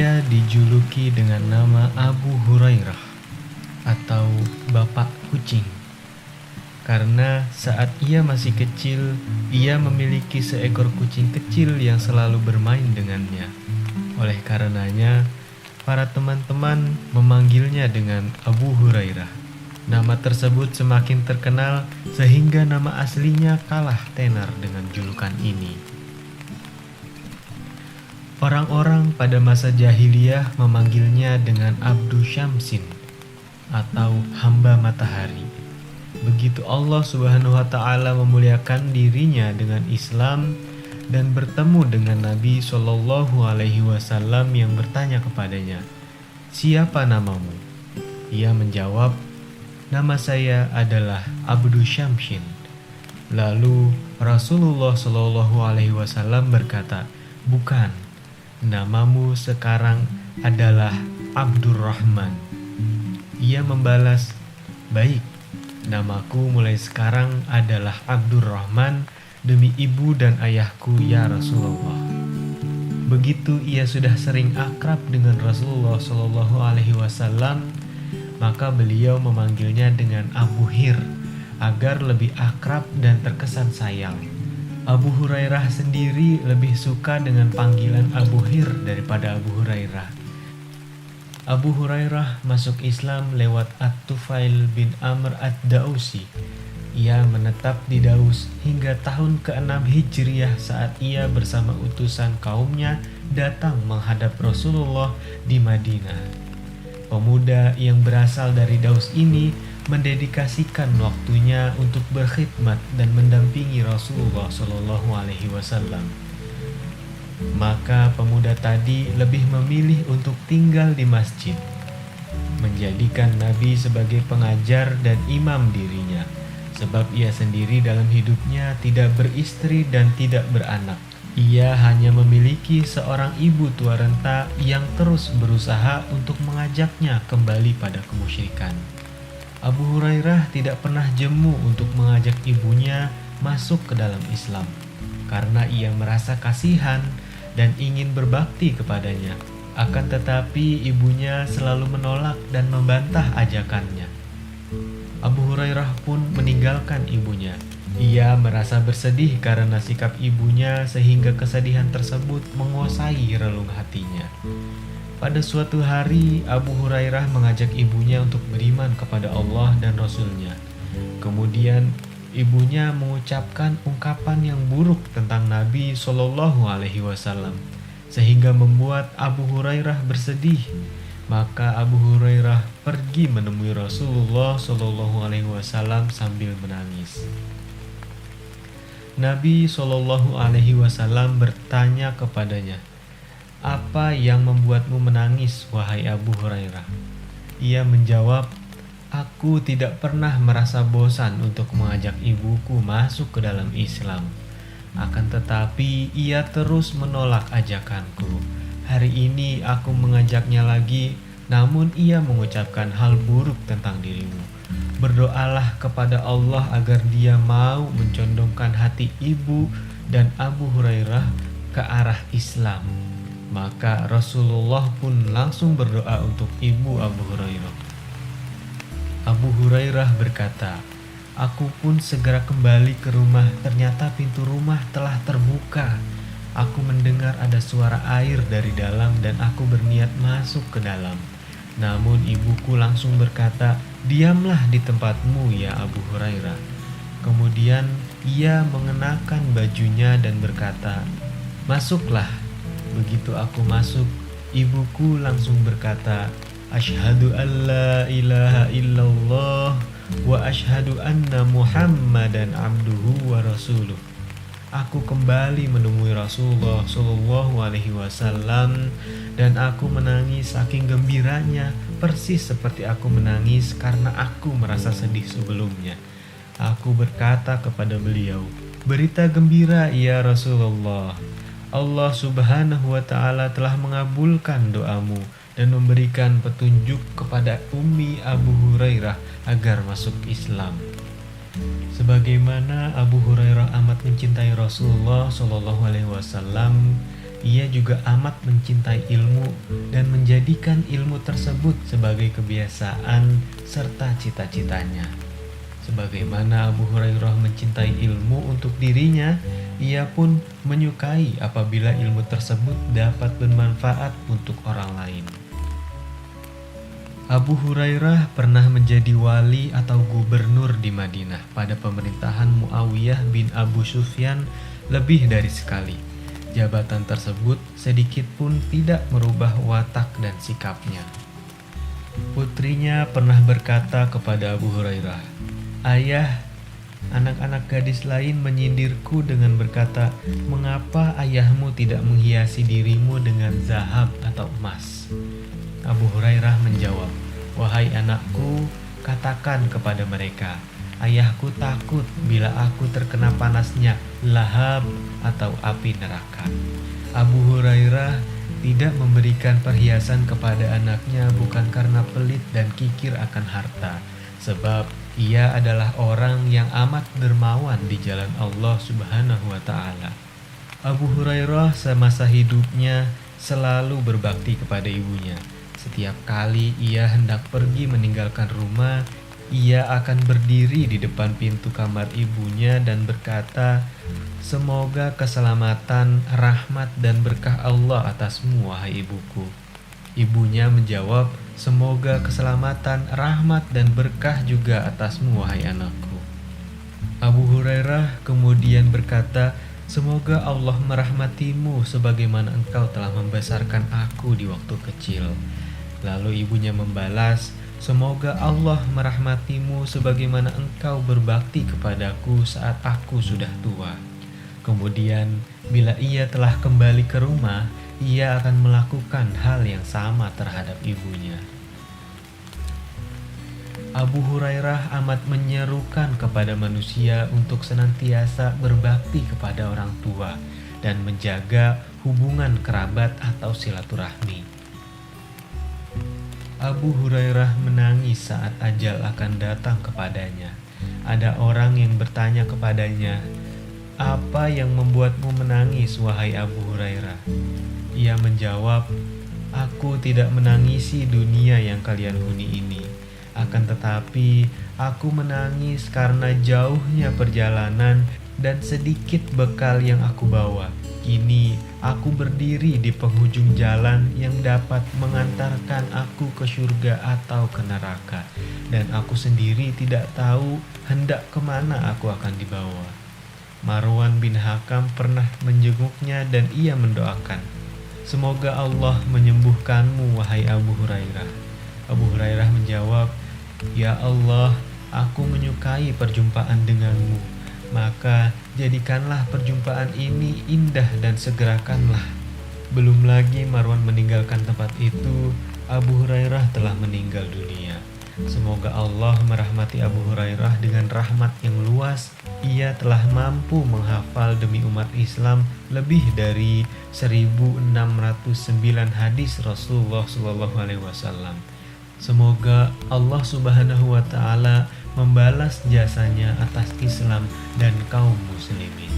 Ia dijuluki dengan nama Abu Hurairah atau Bapak Kucing karena saat ia masih kecil, ia memiliki seekor kucing kecil yang selalu bermain dengannya. Oleh karenanya, para teman-teman memanggilnya dengan Abu Hurairah. Nama tersebut semakin terkenal sehingga nama aslinya kalah tenar dengan julukan ini. Orang-orang pada masa jahiliyah memanggilnya dengan Abdu Syamsin atau hamba matahari. Begitu Allah Subhanahu wa Ta'ala memuliakan dirinya dengan Islam dan bertemu dengan Nabi Shallallahu Alaihi Wasallam yang bertanya kepadanya, "Siapa namamu?" Ia menjawab, "Nama saya adalah Abdu Syamsin." Lalu Rasulullah Shallallahu Alaihi Wasallam berkata, "Bukan, namamu sekarang adalah Abdurrahman." Ia membalas, "Baik, namaku mulai sekarang adalah Abdurrahman demi ibu dan ayahku ya Rasulullah." Begitu ia sudah sering akrab dengan Rasulullah Shallallahu Alaihi Wasallam, maka beliau memanggilnya dengan Abu Hir agar lebih akrab dan terkesan sayang. Abu Hurairah sendiri lebih suka dengan panggilan Abu Hir daripada Abu Hurairah. Abu Hurairah masuk Islam lewat At-Tufail bin Amr Ad-Dausi. Ia menetap di Daus hingga tahun ke-6 Hijriah saat ia bersama utusan kaumnya datang menghadap Rasulullah di Madinah. Pemuda yang berasal dari Daus ini mendedikasikan waktunya untuk berkhidmat dan mendampingi Rasulullah Shallallahu Alaihi Wasallam. Maka pemuda tadi lebih memilih untuk tinggal di masjid, menjadikan Nabi sebagai pengajar dan imam dirinya, sebab ia sendiri dalam hidupnya tidak beristri dan tidak beranak. Ia hanya memiliki seorang ibu tua renta yang terus berusaha untuk mengajaknya kembali pada kemusyrikan. Abu Hurairah tidak pernah jemu untuk mengajak ibunya masuk ke dalam Islam, karena ia merasa kasihan dan ingin berbakti kepadanya. Akan tetapi ibunya selalu menolak dan membantah ajakannya. Abu Hurairah pun meninggalkan ibunya. Ia merasa bersedih karena sikap ibunya sehingga kesedihan tersebut menguasai relung hatinya. Pada suatu hari, Abu Hurairah mengajak ibunya untuk beriman kepada Allah dan Rasul-Nya. Kemudian ibunya mengucapkan ungkapan yang buruk tentang Nabi Shallallahu Alaihi Wasallam, sehingga membuat Abu Hurairah bersedih. Maka Abu Hurairah pergi menemui Rasulullah Shallallahu Alaihi Wasallam sambil menangis. Nabi Shallallahu Alaihi Wasallam bertanya kepadanya, "Apa yang membuatmu menangis, wahai Abu Hurairah?" Ia menjawab, "Aku tidak pernah merasa bosan untuk mengajak ibuku masuk ke dalam Islam. Akan tetapi ia terus menolak ajakanku. Hari ini aku mengajaknya lagi, namun ia mengucapkan hal buruk tentang dirimu. Berdoalah kepada Allah agar dia mau mencondongkan hati ibu dan Abu Hurairah ke arah Islam." Maka Rasulullah pun langsung berdoa untuk ibu Abu Hurairah. Abu Hurairah berkata, "Aku pun segera kembali ke rumah. Ternyata pintu rumah telah terbuka. Aku mendengar ada suara air dari dalam dan aku berniat masuk ke dalam. Namun ibuku langsung berkata, 'Diamlah di tempatmu ya Abu Hurairah.' Kemudian ia mengenakan bajunya dan berkata, 'Masuklah.' Begitu aku masuk, ibuku langsung berkata, 'Asyhadu an la ilaha illallah wa asyhadu anna Muhammadan abduhu wa rasuluh.' Aku kembali menemui Rasulullah Shallallahu Alaihi Wasallam dan aku menangis saking gembiranya, persis seperti aku menangis karena aku merasa sedih sebelumnya. Aku berkata kepada beliau, 'Berita gembira ya Rasulullah. Allah Subhanahu wa Ta'ala telah mengabulkan doamu dan memberikan petunjuk kepada Ummi Abu Hurairah agar masuk Islam.' Sebagaimana Abu Hurairah amat mencintai Rasulullah Shallallahu Alaihi Wasallam, ia juga amat mencintai ilmu dan menjadikan ilmu tersebut sebagai kebiasaan serta cita-citanya. Sebagaimana Abu Hurairah mencintai ilmu untuk dirinya, ia pun menyukai apabila ilmu tersebut dapat bermanfaat untuk orang lain. Abu Hurairah pernah menjadi wali atau gubernur di Madinah pada pemerintahan Muawiyah bin Abu Sufyan lebih dari sekali. Jabatan tersebut sedikit pun tidak merubah watak dan sikapnya. Putrinya pernah berkata kepada Abu Hurairah, "Ayah, anak-anak gadis lain menyindirku dengan berkata, 'Mengapa ayahmu tidak menghiasi dirimu dengan zahab atau emas?' Abu Hurairah menjawab, 'Wahai anakku, katakan kepada mereka, ayahku takut bila aku terkena panasnya lahab atau api neraka.' Abu Hurairah tidak memberikan perhiasan kepada anaknya bukan karena pelit dan kikir akan harta, sebab ia adalah orang yang amat dermawan di jalan Allah Subhanahu wa Ta'ala. Abu Hurairah semasa hidupnya selalu berbakti kepada ibunya. Setiap kali ia hendak pergi meninggalkan rumah, ia akan berdiri di depan pintu kamar ibunya dan berkata, 'Semoga keselamatan, rahmat dan berkah Allah atasmu, wahai ibuku.' Ibunya menjawab, 'Semoga keselamatan, rahmat dan berkah juga atasmu, wahai anakku.' Abu Hurairah kemudian berkata, 'Semoga Allah merahmatimu sebagaimana engkau telah membesarkan aku di waktu kecil.' Lalu ibunya membalas, 'Semoga Allah merahmatimu sebagaimana engkau berbakti kepadaku saat aku sudah tua.' Kemudian, bila ia telah kembali ke rumah, ia akan melakukan hal yang sama terhadap ibunya. Abu Hurairah amat menyerukan kepada manusia untuk senantiasa berbakti kepada orang tua dan menjaga hubungan kerabat atau silaturahmi. Abu Hurairah menangis saat ajal akan datang kepadanya. Ada orang yang bertanya kepadanya, 'Apa yang membuatmu menangis, wahai Abu Hurairah?' Ia menjawab, 'Aku tidak menangisi dunia yang kalian huni ini. Akan tetapi, aku menangis karena jauhnya perjalanan dan sedikit bekal yang aku bawa. Kini aku berdiri di penghujung jalan yang dapat mengantarkan aku ke surga atau ke neraka, dan aku sendiri tidak tahu hendak kemana aku akan dibawa.' Marwan bin Hakam pernah menjenguknya dan ia mendoakan, 'Semoga Allah menyembuhkanmu, wahai Abu Hurairah.' Abu Hurairah menjawab, 'Ya Allah, aku menyukai perjumpaan denganmu. Maka jadikanlah perjumpaan ini indah dan segerakanlah.' Belum lagi Marwan meninggalkan tempat itu, Abu Hurairah telah meninggal dunia. Semoga Allah merahmati Abu Hurairah dengan rahmat yang luas. Ia telah mampu menghafal demi umat Islam lebih dari 1609 hadis Rasulullah SAW. Semoga Allah Subhanahu wa Ta'ala membalas jasanya atas Islam dan kaum muslimin.